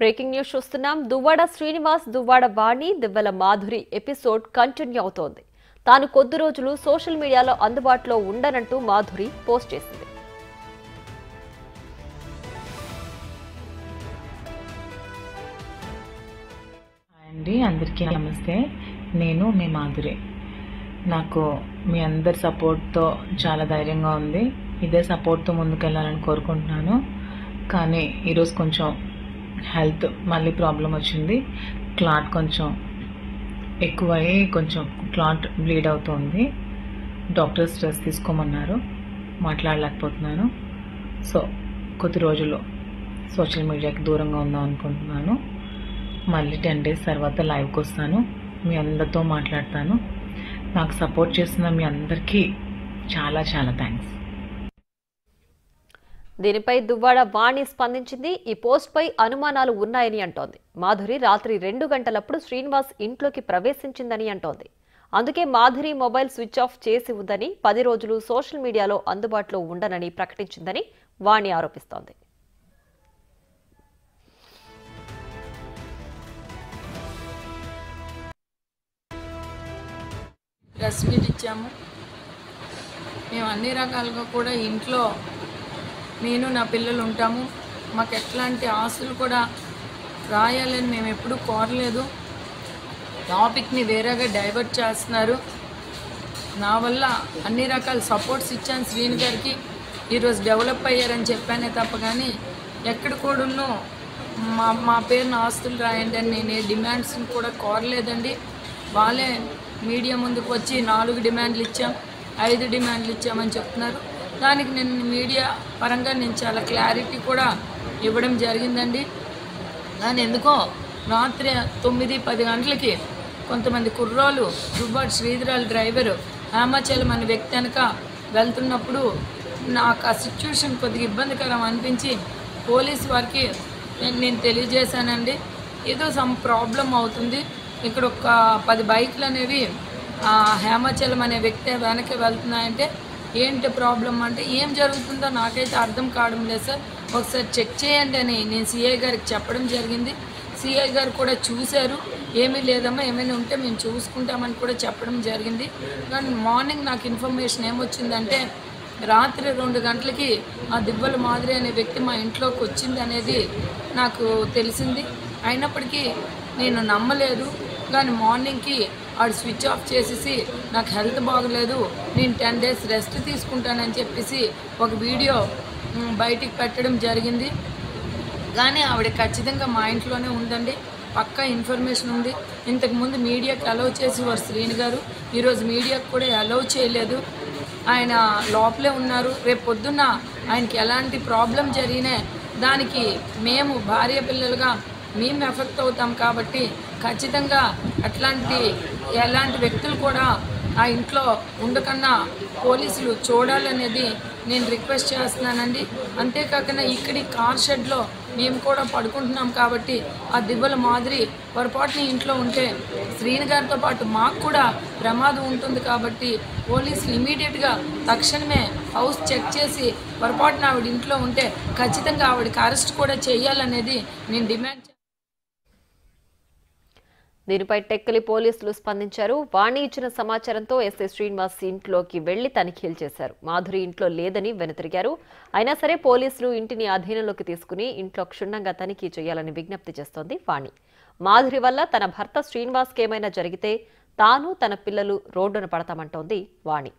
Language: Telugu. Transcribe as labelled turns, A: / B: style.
A: బ్రేకింగ్ న్యూస్ చూస్తున్నాం. దువ్వాడ శ్రీనివాస్, దువ్వాడ వాణి, దివ్వెల మాధురి ఎపిసోడ్ కంటిన్యూ అవుతోంది. తాను కొద్ది రోజులు సోషల్ మీడియాలో అందుబాటులో ఉండనంటూ మాధురి పోస్ట్ చేసింది.
B: అండి అందరికీ నమస్తే. నేను మీ మాధురి. నాకు మీ అందరి సపోర్ట్తో చాలా ధైర్యంగా ఉంది. ఇదే సపోర్ట్తో ముందుకెళ్ళాలని కోరుకుంటున్నాను. కానీ ఈరోజు కొంచెం హెల్త్ మళ్ళీ ప్రాబ్లం వచ్చింది. క్లాట్ కొంచెం ఎక్కువయ్యి కొంచెం క్లాట్ బ్లీడ్ అవుతుంది. డాక్టర్ స్ట్రెస్ తీసుకోమన్నారు. మాట్లాడలేకపోతున్నాను. సో కొద్ది రోజులు సోషల్ మీడియాకి దూరంగా ఉందాం అనుకుంటున్నాను. మళ్ళీ 10 days తర్వాత లైవ్కి వస్తాను. మీ అందరితో మాట్లాడతాను. నాకు సపోర్ట్ చేస్తున్న మీ అందరికీ చాలా చాలా థ్యాంక్స్.
A: దీనిపై దువ్వాడ వాణి స్పందించింది. ఈ పోస్ట్ పై అనుమానాలు ఉన్నాయని అంటోంది. మాధురి రాత్రి 2 గంటలప్పుడు శ్రీనివాస్ ఇంట్లోకి ప్రవేశించిందని అంటోంది. అందుకే మాధురి మొబైల్ స్విచ్ ఆఫ్ చేసి ఉందని, 10 రోజులు సోషల్ మీడియాలో అందుబాటులో ఉండనని ప్రకటించిందని వాణి ఆరోపిస్తోంది.
C: ప్రెస్ మీట్ ఇచ్చాము. మేము అన్ని రకాలుగా కూడా ఇంట్లో నేను నా పిల్లలు ఉంటాము. మాకు ఎట్లాంటి ఆస్తులు కూడా రాయాలని మేము ఎప్పుడూ కోరలేదు. టాపిక్ని వేరేగా డైవర్ట్ చేస్తున్నారు. నా వల్ల అన్ని రకాల సపోర్ట్స్ ఇచ్చాను శ్రీని గారికి. ఈరోజు డెవలప్ అయ్యారని చెప్పానే తప్ప కానీ ఎక్కడ కూడాను మా పేరున ఆస్తులు రాయండి అని నేను ఏ డిమాండ్స్ని కూడా కోరలేదండి. వాళ్ళే మీడియా ముందుకు వచ్చి 4 డిమాండ్లు ఇచ్చాం, 5 డిమాండ్లు ఇచ్చామని చెప్తున్నారు. దానికి నేను మీడియా పరంగా నేను చాలా క్లారిటీ కూడా ఇవ్వడం జరిగిందండి. కానీ ఎందుకో రాత్రి 9-10 గంటలకి కొంతమంది కుర్రోలు దువ్వాడ శ్రీధరాల డ్రైవరు హేమాచలం అనే వ్యక్తి వెనక వెళ్తున్నప్పుడు నాకు ఆ సిచ్యువేషన్ కొద్దిగా ఇబ్బందికరం అనిపించి పోలీస్ వారికి నేను తెలియజేశానండి. ఏదో సమ్ ప్రాబ్లం అవుతుంది, ఇక్కడ ఒక 10 బైకులు అనేవి హేమాచలం అనే వ్యక్తి వెనక వెళ్తున్నాయంటే ఏంటి ప్రాబ్లం అంటే ఏం జరుగుతుందో నాకైతే అర్థం కావడం లేదు సార్, ఒకసారి చెక్ చేయండి అని నేను సిఐ గారికి చెప్పడం జరిగింది. సిఐ గారు కూడా చూశారు. ఏమీ లేదమ్మా, ఏమైనా ఉంటే మేము చూసుకుంటామని కూడా చెప్పడం జరిగింది. కానీ మార్నింగ్ నాకు ఇన్ఫర్మేషన్ ఏమొచ్చిందంటే రాత్రి 2 గంటలకి ఆ దివ్వెల మాధురి అనే వ్యక్తి మా ఇంట్లోకి వచ్చింది అనేది నాకు తెలిసింది. అయినప్పటికీ నేను నమ్మలేదు. కానీ మార్నింగ్కి ఆడు స్విచ్ ఆఫ్ చేసేసి నాకు హెల్త్ బాగలేదు, నేను 10 days రెస్ట్ తీసుకుంటానని చెప్పేసి ఒక వీడియో బయటికి పెట్టడం జరిగింది. కానీ ఆవిడ ఖచ్చితంగా మా ఇంట్లోనే ఉందండి. పక్కా ఇన్ఫర్మేషన్ ఉంది. ఇంతకుముందు మీడియాకి అలౌ చేసేవారు శ్రీని గారు, ఈరోజు మీడియాకి కూడా అలౌ చేయలేదు. ఆయన లోపలే ఉన్నారు. రేపు పొద్దున్న ఆయనకి ఎలాంటి ప్రాబ్లం జరిగినా దానికి మేము భార్య పిల్లలుగా మేము ఎఫెక్ట్ అవుతాం. కాబట్టి ఖచ్చితంగా ఎలాంటి వ్యక్తులు కూడా ఆ ఇంట్లో ఉండకన్నా పోలీసులు చూడాలనేది నేను రిక్వెస్ట్ చేస్తున్నానండి. అంతేకాకుండా ఇక్కడి కార్ షెడ్లో మేము కూడా పడుకుంటున్నాం కాబట్టి ఆ దివ్వెల మాధురి పొరపాటుని ఇంట్లో ఉంటే శ్రీని గారితో పాటు మాకు కూడా ప్రమాదం ఉంటుంది. కాబట్టి పోలీసులు ఇమీడియట్గా తక్షణమే హౌస్ చెక్ చేసి పొరపాటున ఆవిడ ఇంట్లో ఉంటే ఖచ్చితంగా ఆవిడకి అరెస్ట్ కూడా చేయాలనేది నేను డిమాండ్.
A: దీనిపై టెక్కలి పోలీసులు స్పందించారు. వాణి ఇచ్చిన సమాచారంతో ఎస్ఐ శ్రీనివాస్ ఇంట్లోకి వెళ్లి తనిఖీలు చేశారు. మాధురి ఇంట్లో లేదని వెనుతిరిగారు. అయినా సరే పోలీసులు ఇంటిని అధీనంలోకి తీసుకుని ఇంట్లో క్షుణ్ణంగా తనిఖీ చేయాలని విజ్ఞప్తి చేస్తోంది వాణి. మాధురి వల్ల తన భర్త శ్రీనివాస్కి ఏమైనా జరిగితే తాను తన పిల్లలు రోడ్డున పడతామంటోంది వాణి.